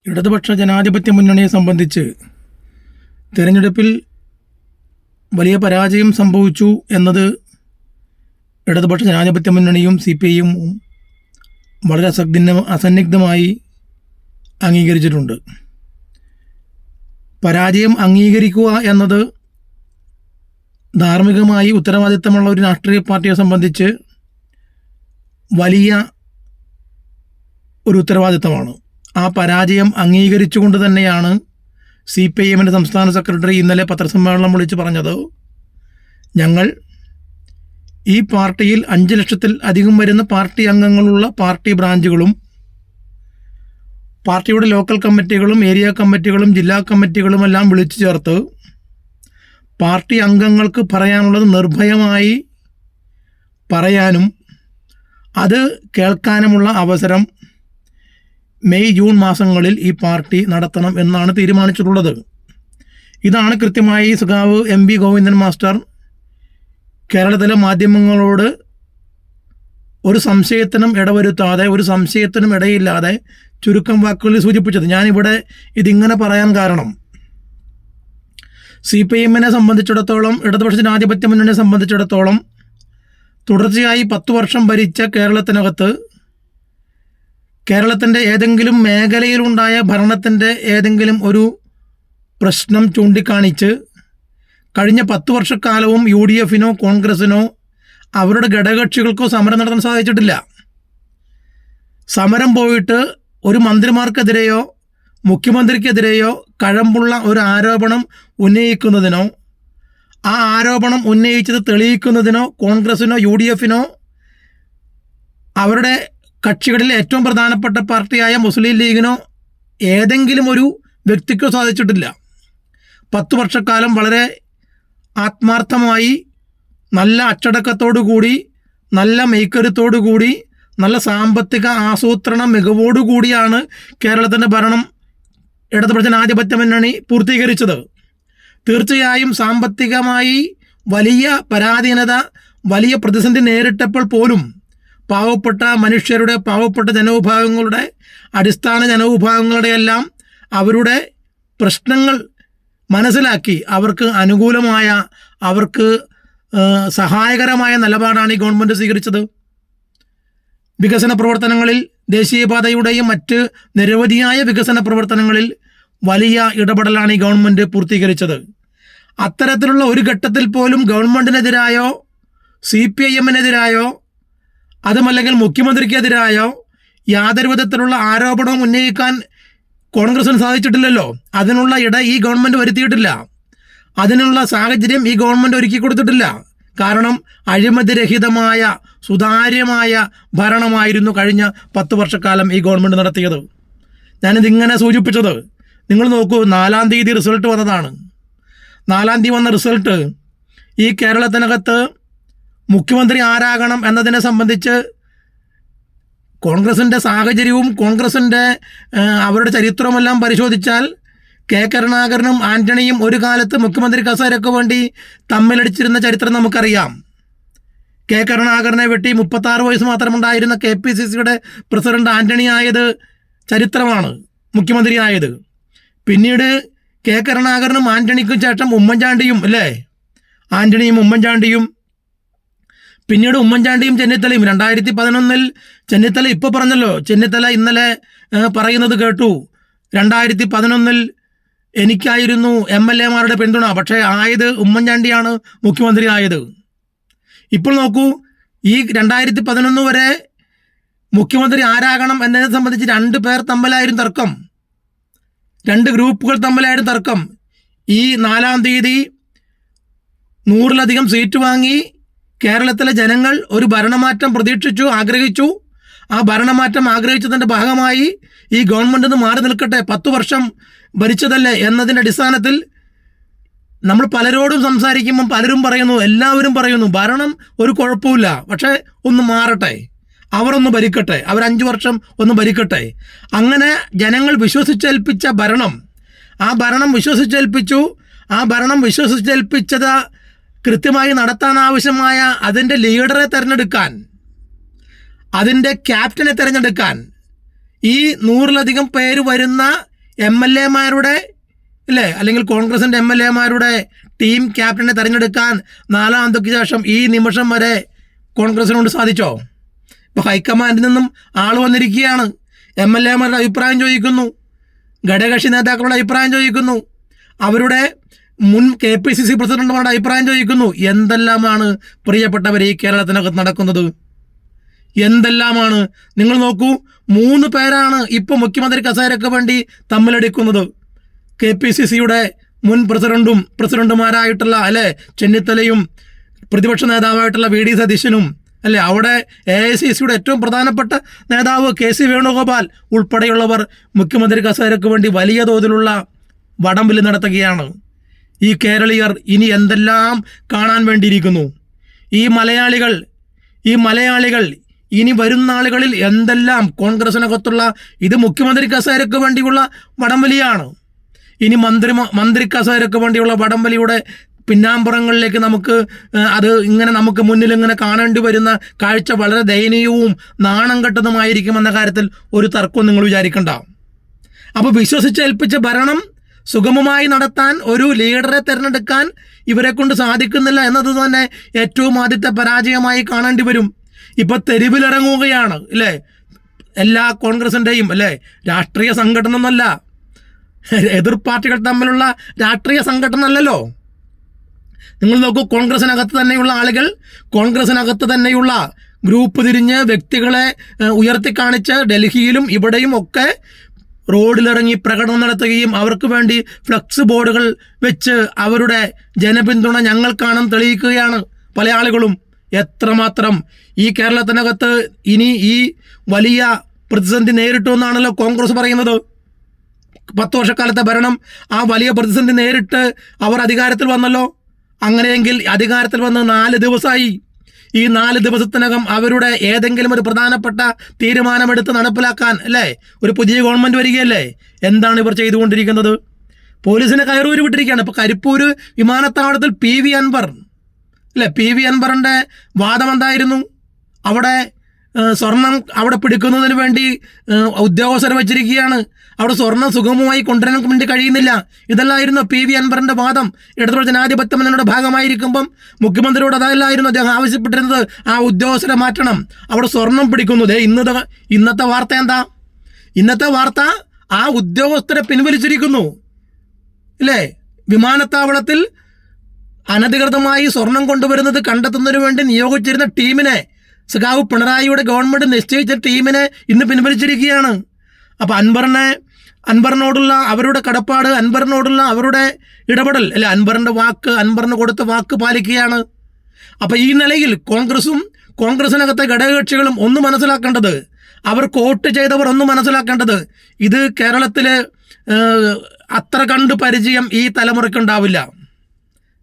ഇടതുപക്ഷ ജനാധിപത്യ മുന്നണിയെ സംബന്ധിച്ച് തിരഞ്ഞെടുപ്പിൽ വലിയ പരാജയം സംഭവിച്ചു എന്നത് ഇടതുപക്ഷ ജനാധിപത്യ മുന്നണിയും CPIയും വളരെ അസന്നിഗ്ധമായി അംഗീകരിച്ചിട്ടുണ്ട്. പരാജയം അംഗീകരിക്കുക എന്നത് ധാർമ്മികമായി ഉത്തരവാദിത്തമുള്ള ഒരു രാഷ്ട്രീയ പാർട്ടിയെ സംബന്ധിച്ച് വലിയ ഒരു ഉത്തരവാദിത്തമാണ്. ആ പരാജയം അംഗീകരിച്ചുകൊണ്ട് തന്നെയാണ് CPIഎമ്മിൻ്റെ സംസ്ഥാന സെക്രട്ടറി ഇന്നലെ പത്രസമ്മേളനം വിളിച്ച് പറഞ്ഞത്, ഞങ്ങൾ ഈ പാർട്ടിയിൽ 5 ലക്ഷത്തിൽ അധികം വരുന്ന പാർട്ടി അംഗങ്ങളുള്ള പാർട്ടി ബ്രാഞ്ചുകളും പാർട്ടിയുടെ ലോക്കൽ കമ്മിറ്റികളും ഏരിയ കമ്മിറ്റികളും ജില്ലാ കമ്മിറ്റികളും എല്ലാം വിളിച്ചു ചേർത്ത് പാർട്ടി അംഗങ്ങൾക്ക് പറയാനുള്ളത് നിർഭയമായി പറയാനും അത് കേൾക്കാനുമുള്ള അവസരം മെയ് ജൂൺ മാസങ്ങളിൽ ഈ പാർട്ടി നടത്തണം എന്നാണ് തീരുമാനിച്ചിട്ടുള്ളത്. ഇതാണ് കൃത്യമായി സഖാവ് MV ഗോവിന്ദൻ മാസ്റ്റർ കേരളത്തിലെ മാധ്യമങ്ങളോട് ഒരു സംശയത്തിനും ഇടവരുത്താതെ, ഒരു സംശയത്തിനും ഇടയില്ലാതെ ചുരുക്കം വാക്കുകളിൽ സൂചിപ്പിച്ചത്. ഞാനിവിടെ ഇതിങ്ങനെ പറയാൻ കാരണം, CPIഎമ്മിനെ സംബന്ധിച്ചിടത്തോളം, ഇടതുപക്ഷ ജനാധിപത്യ മുന്നണിയെ സംബന്ധിച്ചിടത്തോളം തുടർച്ചയായി 10 വർഷം ഭരിച്ച കേരളത്തിനകത്ത് കേരളത്തിൻ്റെ ഏതെങ്കിലും മേഖലയിലുണ്ടായ ഭരണത്തിൻ്റെ ഏതെങ്കിലും ഒരു പ്രശ്നം ചൂണ്ടിക്കാണിച്ച് കഴിഞ്ഞ 10 വർഷക്കാലവും UDFനോ കോൺഗ്രസിനോ അവരുടെ ഘടകകക്ഷികൾക്കോ സമരം നടത്താൻ സാധിച്ചിട്ടില്ല. സമരം പോയിട്ട് ഒരു മന്ത്രിമാർക്കെതിരെയോ മുഖ്യമന്ത്രിക്കെതിരെയോ കഴമ്പുള്ള ഒരു ആരോപണം ഉന്നയിക്കുന്നതിനോ ആ ആരോപണം ഉന്നയിച്ചത് തെളിയിക്കുന്നതിനോ കോൺഗ്രസിനോ UDFനോ അവരുടെ കക്ഷികളിൽ ഏറ്റവും പ്രധാനപ്പെട്ട പാർട്ടിയായ മുസ്ലിം ലീഗിനോ ഏതെങ്കിലും ഒരു വ്യക്തിക്കോ സാധിച്ചിട്ടില്ല. 10 വർഷക്കാലം വളരെ ആത്മാർത്ഥമായി, നല്ല അച്ചടക്കത്തോടു കൂടി, നല്ല മെയ്ക്കരുത്തോടു കൂടി, നല്ല സാമ്പത്തിക ആസൂത്രണ മികവോടുകൂടിയാണ് കേരളത്തിൻ്റെ ഭരണം ഇടതുപക്ഷ ജനാധിപത്യ മുന്നണി പൂർത്തീകരിച്ചത്. തീർച്ചയായും സാമ്പത്തികമായി വലിയ പരാധീനത, വലിയ പ്രതിസന്ധി നേരിട്ടപ്പോൾ പോലും പാവപ്പെട്ട മനുഷ്യരുടെ, പാവപ്പെട്ട ജനവിഭാഗങ്ങളുടെ, അടിസ്ഥാന ജനവിഭാഗങ്ങളുടെ എല്ലാം അവരുടെ പ്രശ്നങ്ങൾ മനസ്സിലാക്കി അവർക്ക് അനുകൂലമായ, അവർക്ക് സഹായകരമായ നിലപാടാണ് ഈ ഗവൺമെൻറ് സ്വീകരിച്ചത്. വികസന പ്രവർത്തനങ്ങളിൽ, ദേശീയപാതയുടെയും മറ്റ് നിരവധിയായ വികസന പ്രവർത്തനങ്ങളിൽ വലിയ ഇടപെടലാണ് ഈ ഗവൺമെൻറ് പൂർത്തീകരിച്ചത്. അത്തരത്തിലുള്ള ഒരു ഘട്ടത്തിൽ പോലും ഗവൺമെൻറ്റിനെതിരായോ CPIഎമ്മിനെതിരായോ അതുമല്ലെങ്കിൽ മുഖ്യമന്ത്രിക്കെതിരായോ യാതൊരു വിധത്തിലുള്ള ആരോപണവും ഉന്നയിക്കാൻ കോൺഗ്രസിന് സാധിച്ചിട്ടില്ലല്ലോ. അതിനുള്ള ഈ ഗവൺമെൻറ് വരുത്തിയിട്ടില്ല. അതിനുള്ള സാഹചര്യം ഈ ഗവൺമെൻറ് ഒരുക്കി കൊടുത്തിട്ടില്ല. കാരണം അഴിമതിരഹിതമായ സുതാര്യമായ ഭരണമായിരുന്നു കഴിഞ്ഞ 10 വർഷക്കാലം ഈ ഗവൺമെൻറ് നടത്തിയത്. ഞാനിതിങ്ങനെ സൂചിപ്പിച്ചത്, നിങ്ങൾ നോക്കൂ, 4-ാം തീയതി റിസൾട്ട് വന്നതാണ്. 4-ാം തീയതി വന്ന റിസൾട്ട് ഈ കേരളത്തിനകത്ത് മുഖ്യമന്ത്രി ആരാകണം എന്നതിനെ സംബന്ധിച്ച് കോൺഗ്രസിൻ്റെ സാഹചര്യവും കോൺഗ്രസിൻ്റെ അവരുടെ ചരിത്രമെല്ലാം പരിശോധിച്ചാൽ K. കരുണാകരനും ആൻ്റണിയും ഒരു കാലത്ത് മുഖ്യമന്ത്രി കസേരയ്ക്ക് വേണ്ടി തമ്മിലടിച്ചിരുന്ന ചരിത്രം നമുക്കറിയാം. K. കരുണാകരനെ വെട്ടി 36 വയസ്സ് മാത്രമുണ്ടായിരുന്ന KPCCയുടെ പ്രസിഡന്റ് ആൻ്റണി ആയത് ചരിത്രമാണ്, മുഖ്യമന്ത്രിയായത്. പിന്നീട് K. കരുണാകരനും ആൻ്റണിക്കും ശേഷം ഉമ്മൻചാണ്ടിയും, അല്ലേ, ആൻ്റണിയും ഉമ്മൻചാണ്ടിയും, പിന്നീട് ഉമ്മൻചാണ്ടിയും ചെന്നിത്തലയും. 2011 ചെന്നിത്തല ഇപ്പോൾ പറഞ്ഞല്ലോ, ചെന്നിത്തല ഇന്നലെ പറയുന്നത് കേട്ടു, 2011 എനിക്കായിരുന്നു MLAമാരുടെ പിന്തുണ, പക്ഷേ ആയത് ഉമ്മൻചാണ്ടിയാണ് മുഖ്യമന്ത്രി ആയത്. ഇപ്പോൾ നോക്കൂ, ഈ 2011 വരെ മുഖ്യമന്ത്രി ആരാകണം എന്നതിനെ സംബന്ധിച്ച് 2 പേർ തമ്മിലായിരുന്നു തർക്കം, 2 ഗ്രൂപ്പുകൾ തമ്മിലായിരുന്നു തർക്കം. ഈ 4-ാം തീയതി 100-ലധികം സീറ്റ് വാങ്ങി കേരളത്തിലെ ജനങ്ങൾ ഒരു ഭരണമാറ്റം പ്രതീക്ഷിച്ചു, ആഗ്രഹിച്ചു. ആ ഭരണമാറ്റം ആഗ്രഹിച്ചതിൻ്റെ ഭാഗമായി ഈ ഗവൺമെൻറ് നിന്ന് മാറി നിൽക്കട്ടെ, 10 വർഷം ഭരിച്ചതല്ലേ എന്നതിൻ്റെ അടിസ്ഥാനത്തിൽ നമ്മൾ പലരോടും സംസാരിക്കുമ്പം പലരും പറയുന്നു, എല്ലാവരും പറയുന്നു, ഭരണം ഒരു കുഴപ്പമില്ല, പക്ഷേ ഒന്ന് മാറട്ടെ, അവരൊന്ന് ഭരിക്കട്ടെ, അവർ 5 വർഷം ഒന്ന് ഭരിക്കട്ടെ. അങ്ങനെ ജനങ്ങൾ വിശ്വസിച്ചേൽപ്പിച്ച ഭരണം, ആ ഭരണം വിശ്വസിച്ചേൽപ്പിച്ചു. ആ ഭരണം വിശ്വസിച്ചേൽപ്പിച്ചത് കൃത്യമായി നടത്താനാവശ്യമായ അതിൻ്റെ ലീഡറെ തിരഞ്ഞെടുക്കാൻ, അതിൻ്റെ ക്യാപ്റ്റനെ തിരഞ്ഞെടുക്കാൻ ഈ 100-ലധികം പേര് വരുന്ന MLA-മാരുടെ അല്ലേ, അല്ലെങ്കിൽ കോൺഗ്രസിൻ്റെ MLA-മാരുടെ ടീം ക്യാപ്റ്റനെ തിരഞ്ഞെടുക്കാൻ 4-ാം തീയതിക്ക് ശേഷം ഈ നിമിഷം വരെ കോൺഗ്രസിനോട് സാധിച്ചോ? ഇപ്പോൾ ഹൈക്കമാൻഡിൽ നിന്നും ആൾ വന്നിരിക്കുകയാണ്. MLA-മാരുടെ അഭിപ്രായം ചോദിക്കുന്നു, ഘടകകക്ഷി നേതാക്കളുടെ അഭിപ്രായം ചോദിക്കുന്നു, അവരുടെ മുൻ KPCC പ്രസിഡന്റുമാരുടെ അഭിപ്രായം ചോദിക്കുന്നു. എന്തെല്ലാമാണ് പ്രിയപ്പെട്ടവർ ഈ കേരളത്തിനകത്ത് നടക്കുന്നത്? എന്തെല്ലാമാണ്? നിങ്ങൾ നോക്കൂ, 3 പേരാണ് ഇപ്പോൾ മുഖ്യമന്ത്രി കസേരയ്ക്ക് വേണ്ടി തമ്മിലടിക്കുന്നത്. KPCC-യുടെ മുൻ പ്രസിഡന്റുമാരായിട്ടുള്ള അല്ലേ ചെന്നിത്തലയും പ്രതിപക്ഷ നേതാവായിട്ടുള്ള VD സതീശനും അല്ലേ, അവിടെ AICC-യുടെ ഏറ്റവും പ്രധാനപ്പെട്ട നേതാവ് KC വേണുഗോപാൽ ഉൾപ്പെടെയുള്ളവർ മുഖ്യമന്ത്രി കസേരയ്ക്ക് വേണ്ടി വലിയ തോതിലുള്ള വടംവലി നടത്തുകയാണ്. ഈ കേരളീയർ ഇനി എന്തെല്ലാം കാണാൻ വേണ്ടിയിരിക്കുന്നു? ഈ മലയാളികൾ ഇനി വരുന്ന നാളുകളിൽ എന്തെല്ലാം കോൺഗ്രസിനകത്തുള്ള ഇത് മുഖ്യമന്ത്രി കസേരയ്ക്ക് വേണ്ടിയുള്ള വടംവലിയാണ്. ഇനി മന്ത്രി കസേരയ്ക്ക് വേണ്ടിയുള്ള വടംവലിയുടെ പിന്നാമ്പുറങ്ങളിലേക്ക് അത് ഇങ്ങനെ നമുക്ക് മുന്നിൽ ഇങ്ങനെ കാണേണ്ടി വരുന്ന കാഴ്ച വളരെ ദയനീയവും നാണം കെട്ടതുമായിരിക്കുമെന്ന കാര്യത്തിൽ ഒരു തർക്കവും നിങ്ങൾ വിചാരിക്കണ്ട. അപ്പോൾ വിശ്വസിച്ചേൽപ്പിച്ച ഭരണം സുഗമമായി നടത്താൻ ഒരു ലീഡറെ തിരഞ്ഞെടുക്കാൻ ഇവരെ കൊണ്ട് സാധിക്കുന്നില്ല എന്നത് തന്നെ ഏറ്റവും ആദ്യത്തെ പരാജയമായി കാണേണ്ടി വരും. ഇപ്പോൾ തെരുവിലിറങ്ങുകയാണ് അല്ലേ എല്ലാ കോൺഗ്രസിൻ്റെയും അല്ലേ, രാഷ്ട്രീയ സംഘടന എന്നല്ല, എതിർ പാർട്ടികൾ തമ്മിലുള്ള രാഷ്ട്രീയ സംഘടന അല്ലല്ലോ. നിങ്ങൾ നോക്കൂ, കോൺഗ്രസിനകത്ത് തന്നെയുള്ള ആളുകൾ, കോൺഗ്രസിനകത്ത് തന്നെയുള്ള ഗ്രൂപ്പ് തിരിഞ്ഞ് വ്യക്തികളെ ഉയർത്തിക്കാണിച്ച് ഡൽഹിയിലും ഇവിടെയും ഒക്കെ റോഡിലിറങ്ങി പ്രകടനം നടത്തുകയും അവർക്ക് വേണ്ടി ഫ്ലക്സ് ബോർഡുകൾ വെച്ച് അവരുടെ ജനപിന്തുണ ഞങ്ങൾക്കാണെന്ന് തെളിയിക്കുകയാണ് പല ആളുകളും. എത്രമാത്രം ഈ കേരളത്തിനകത്ത് ഇനി ഈ വലിയ പ്രതിസന്ധി നേരിട്ടു എന്നാണല്ലോ കോൺഗ്രസ് പറയുന്നത്. 10 വർഷക്കാലത്തെ ഭരണം, ആ വലിയ പ്രതിസന്ധി നേരിട്ട് അവർ അധികാരത്തിൽ വന്നല്ലോ. അങ്ങനെയെങ്കിൽ അധികാരത്തിൽ വന്ന് 4 ദിവസമായി. ഈ 4 ദിവസത്തിനകം അവരുടെ ഏതെങ്കിലും ഒരു പ്രധാനപ്പെട്ട തീരുമാനമെടുത്ത് നടപ്പിലാക്കാൻ അല്ലേ ഒരു പുതിയ ഗവൺമെൻറ് വരികയല്ലേ? എന്താണ് ഇവർ ചെയ്തുകൊണ്ടിരിക്കുന്നത്? പോലീസിനെ കയറൂര് വിട്ടിരിക്കുകയാണ്. ഇപ്പോൾ കരിപ്പൂർ വിമാനത്താവളത്തിൽ PV അൻവർ അല്ലേ, PV അൻവറിൻ്റെ വാദം എന്തായിരുന്നു? അവിടെ സ്വർണം അവിടെ പിടിക്കുന്നതിന് വേണ്ടി ഉദ്യോഗസ്ഥരെ വെച്ചിരിക്കുകയാണ്. അവിടെ സ്വർണം സുഗമമായി കൊണ്ടുവരാൻ വേണ്ടി കഴിയുന്നില്ല. ഇതല്ലായിരുന്നു PV അൻവറിൻ്റെ വാദം. ഇടതുപക്ഷ ജനാധിപത്യ മുന്നണിയുടെ ഭാഗമായിരിക്കുമ്പം മുഖ്യമന്ത്രിയോട് അതല്ലായിരുന്നു അദ്ദേഹം ആവശ്യപ്പെട്ടിരുന്നത്, ആ ഉദ്യോഗസ്ഥരെ മാറ്റണം, അവിടെ സ്വർണം പിടിക്കുന്നത്. ഇന്നത്തെ വാർത്ത എന്താ? ഇന്നത്തെ വാർത്ത ആ ഉദ്യോഗസ്ഥരെ പിൻവലിച്ചിരിക്കുന്നു അല്ലേ. വിമാനത്താവളത്തിൽ അനധികൃതമായി സ്വർണം കൊണ്ടുവരുന്നത് കണ്ടെത്തുന്നതിന് വേണ്ടി നിയോഗിച്ചിരുന്ന ടീമിനെ, സഖാവ് പിണറായിയുടെ ഗവൺമെൻറ് നിശ്ചയിച്ച ടീമിനെ ഇന്ന് പിൻവലിച്ചിരിക്കുകയാണ്. അപ്പോൾ അൻവറിനോടുള്ള അവരുടെ കടപ്പാട്, അൻവറിനോടുള്ള അവരുടെ ഇടപെടൽ അല്ലെ, അൻവറിന് കൊടുത്ത വാക്ക് പാലിക്കുകയാണ്. അപ്പോൾ ഈ നിലയിൽ കോൺഗ്രസിനകത്തെ ഘടകകക്ഷികളും ഒന്ന് മനസ്സിലാക്കേണ്ടത്, അവർക്ക് വോട്ട് ചെയ്തവർ ഒന്ന് മനസ്സിലാക്കേണ്ടത്, ഇത് കേരളത്തിൽ അത്ര കണ്ട് പരിചയം ഈ തലമുറയ്ക്കുണ്ടാവില്ല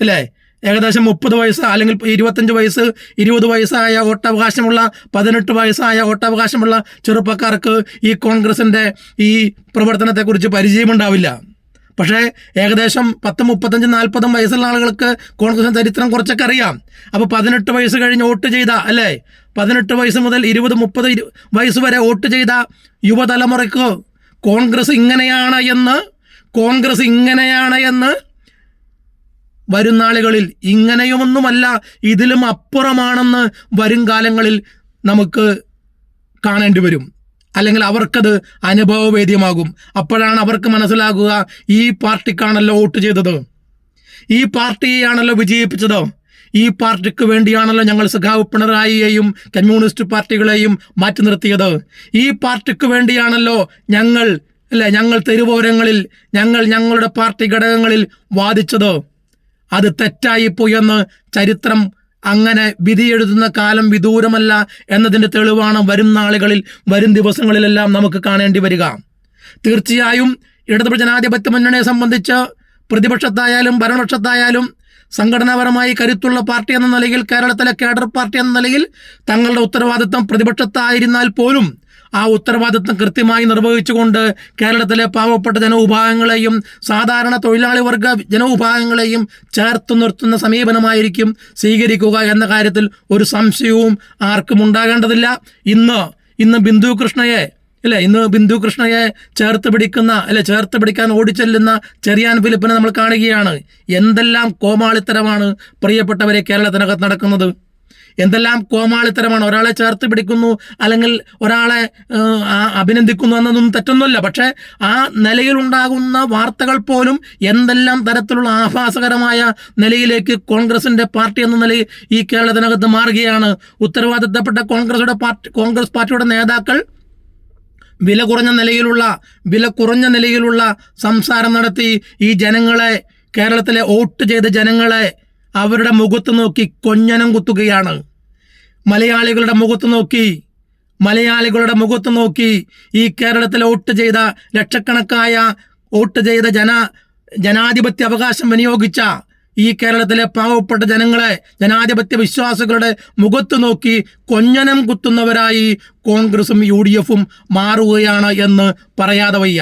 അല്ലേ. ഏകദേശം 30 വയസ്സ് അല്ലെങ്കിൽ 25 വയസ്സ് 20 വയസ്സായ വോട്ടവകാശമുള്ള 18 വയസ്സായ വോട്ടവകാശമുള്ള ചെറുപ്പക്കാർക്ക് ഈ കോൺഗ്രസിൻ്റെ ഈ പ്രവർത്തനത്തെക്കുറിച്ച് പരിചയമുണ്ടാവില്ല. പക്ഷേ ഏകദേശം 10, 35, 40 വയസ്സുള്ള ആളുകൾക്ക് കോൺഗ്രസിൻ്റെ ചരിത്രം കുറച്ചൊക്കെ അറിയാം. അപ്പോൾ 18 വയസ്സ് കഴിഞ്ഞ് വോട്ട് ചെയ്ത അല്ലേ, 18 വയസ്സ് മുതൽ 20, 30 വയസ്സ് വരെ വോട്ട് ചെയ്ത യുവതലമുറയ്ക്ക് കോൺഗ്രസ് ഇങ്ങനെയാണ് എന്ന് വരും നാളുകളിൽ ഇങ്ങനെയൊന്നുമല്ല ഇതിലും അപ്പുറമാണെന്ന് വരും കാലങ്ങളിൽ നമുക്ക് കാണേണ്ടി വരും. അല്ലെങ്കിൽ അവർക്കത് അനുഭവവേദ്യമാകും. അപ്പോഴാണ് അവർക്ക് മനസ്സിലാകുക, ഈ പാർട്ടിക്കാണല്ലോ വോട്ട് ചെയ്തത്, ഈ പാർട്ടിയെയാണല്ലോ വിജയിപ്പിച്ചത്, ഈ പാർട്ടിക്ക് വേണ്ടിയാണല്ലോ ഞങ്ങൾ സഖാവ് പിണറായിയെയും കമ്മ്യൂണിസ്റ്റ് പാർട്ടികളെയും മാറ്റി നിർത്തിയത്, ഈ പാർട്ടിക്ക് വേണ്ടിയാണല്ലോ ഞങ്ങൾ തെരുവോരങ്ങളിൽ ഞങ്ങളുടെ പാർട്ടി ഘടകങ്ങളിൽ വാദിച്ചത്. അത് തെറ്റായിപ്പോയെന്ന് ചരിത്രം അങ്ങനെ വിധിയെഴുതുന്ന കാലം വിദൂരമല്ല എന്നതിൻ്റെ തെളിവാണ് വരും നാളുകളിൽ, വരും ദിവസങ്ങളിലെല്ലാം നമുക്ക് കാണേണ്ടി വരിക. തീർച്ചയായും ഇടതുപക്ഷ ജനാധിപത്യ മുന്നണിയെ സംബന്ധിച്ച് പ്രതിപക്ഷത്തായാലും ഭരണപക്ഷത്തായാലും സംഘടനാപരമായി കരുത്തുള്ള പാർട്ടി എന്ന നിലയിൽ, കേരളത്തിലെ കേഡർ പാർട്ടി എന്ന നിലയിൽ തങ്ങളുടെ ഉത്തരവാദിത്വം പ്രതിപക്ഷത്തായിരുന്നാൽ പോലും ആ ഉത്തരവാദിത്വം കൃത്യമായി നിർവഹിച്ചുകൊണ്ട് കേരളത്തിലെ പാവപ്പെട്ട ജനവിഭാഗങ്ങളെയും സാധാരണ തൊഴിലാളി വർഗ ജനവിഭാഗങ്ങളെയും ചേർത്ത് നിർത്തുന്ന സമീപനമായിരിക്കും സ്വീകരിക്കുക എന്ന കാര്യത്തിൽ ഒരു സംശയവും ആർക്കും ഉണ്ടാകേണ്ടതില്ല. ഇന്ന് ബിന്ദു കൃഷ്ണയെ അല്ലെ? ഇന്ന് ബിന്ദു കൃഷ്ണയെ ചേർത്ത് പിടിക്കാൻ ഓടിച്ചെല്ലുന്ന ചെറിയാൻ ഫിലിപ്പിനെ നമ്മൾ കാണുകയാണ്. എന്തെല്ലാം കോമാളിത്തരമാണ് പ്രിയപ്പെട്ടവരെ കേരളത്തിനകത്ത് നടക്കുന്നത്. എന്തെല്ലാം കോമാളിത്തരമാണ്. ഒരാളെ ചേർത്ത് പിടിക്കുന്നു അല്ലെങ്കിൽ ഒരാളെ അഭിനന്ദിക്കുന്നു എന്നതൊന്നും തെറ്റൊന്നുമില്ല. പക്ഷേ ആ നിലയിലുണ്ടാകുന്ന വാർത്തകൾ പോലും എന്തെല്ലാം തരത്തിലുള്ള ആഭാസകരമായ നിലയിലേക്ക് കോൺഗ്രസിൻ്റെ പാർട്ടി എന്ന നിലയിൽ ഈ കേരളത്തിനകത്ത് മാറുകയാണ്. ഉത്തരവാദിത്തപ്പെട്ട കോൺഗ്രസ് പാർട്ടിയുടെ നേതാക്കൾ വില കുറഞ്ഞ നിലയിലുള്ള സംസാരം നടത്തി ഈ ജനങ്ങളെ, കേരളത്തിലെ വോട്ട് ചെയ്ത ജനങ്ങളെ അവരുടെ മുഖത്ത് നോക്കി കൊഞ്ഞനം കുത്തുകയാണ്. മലയാളികളുടെ മുഖത്ത് നോക്കി ഈ കേരളത്തിലെ വോട്ട് ചെയ്ത ലക്ഷക്കണക്കായ വോട്ട് ചെയ്ത ജനാധിപത്യ അവകാശം വിനിയോഗിച്ച ഈ കേരളത്തിലെ പാവപ്പെട്ട ജനങ്ങളെ, ജനാധിപത്യ വിശ്വാസികളുടെ മുഖത്ത് നോക്കി കൊഞ്ഞനം കുത്തുന്നവരായി കോൺഗ്രസും UDF മാറുകയാണ് എന്ന് പറയാതെ വയ്യ.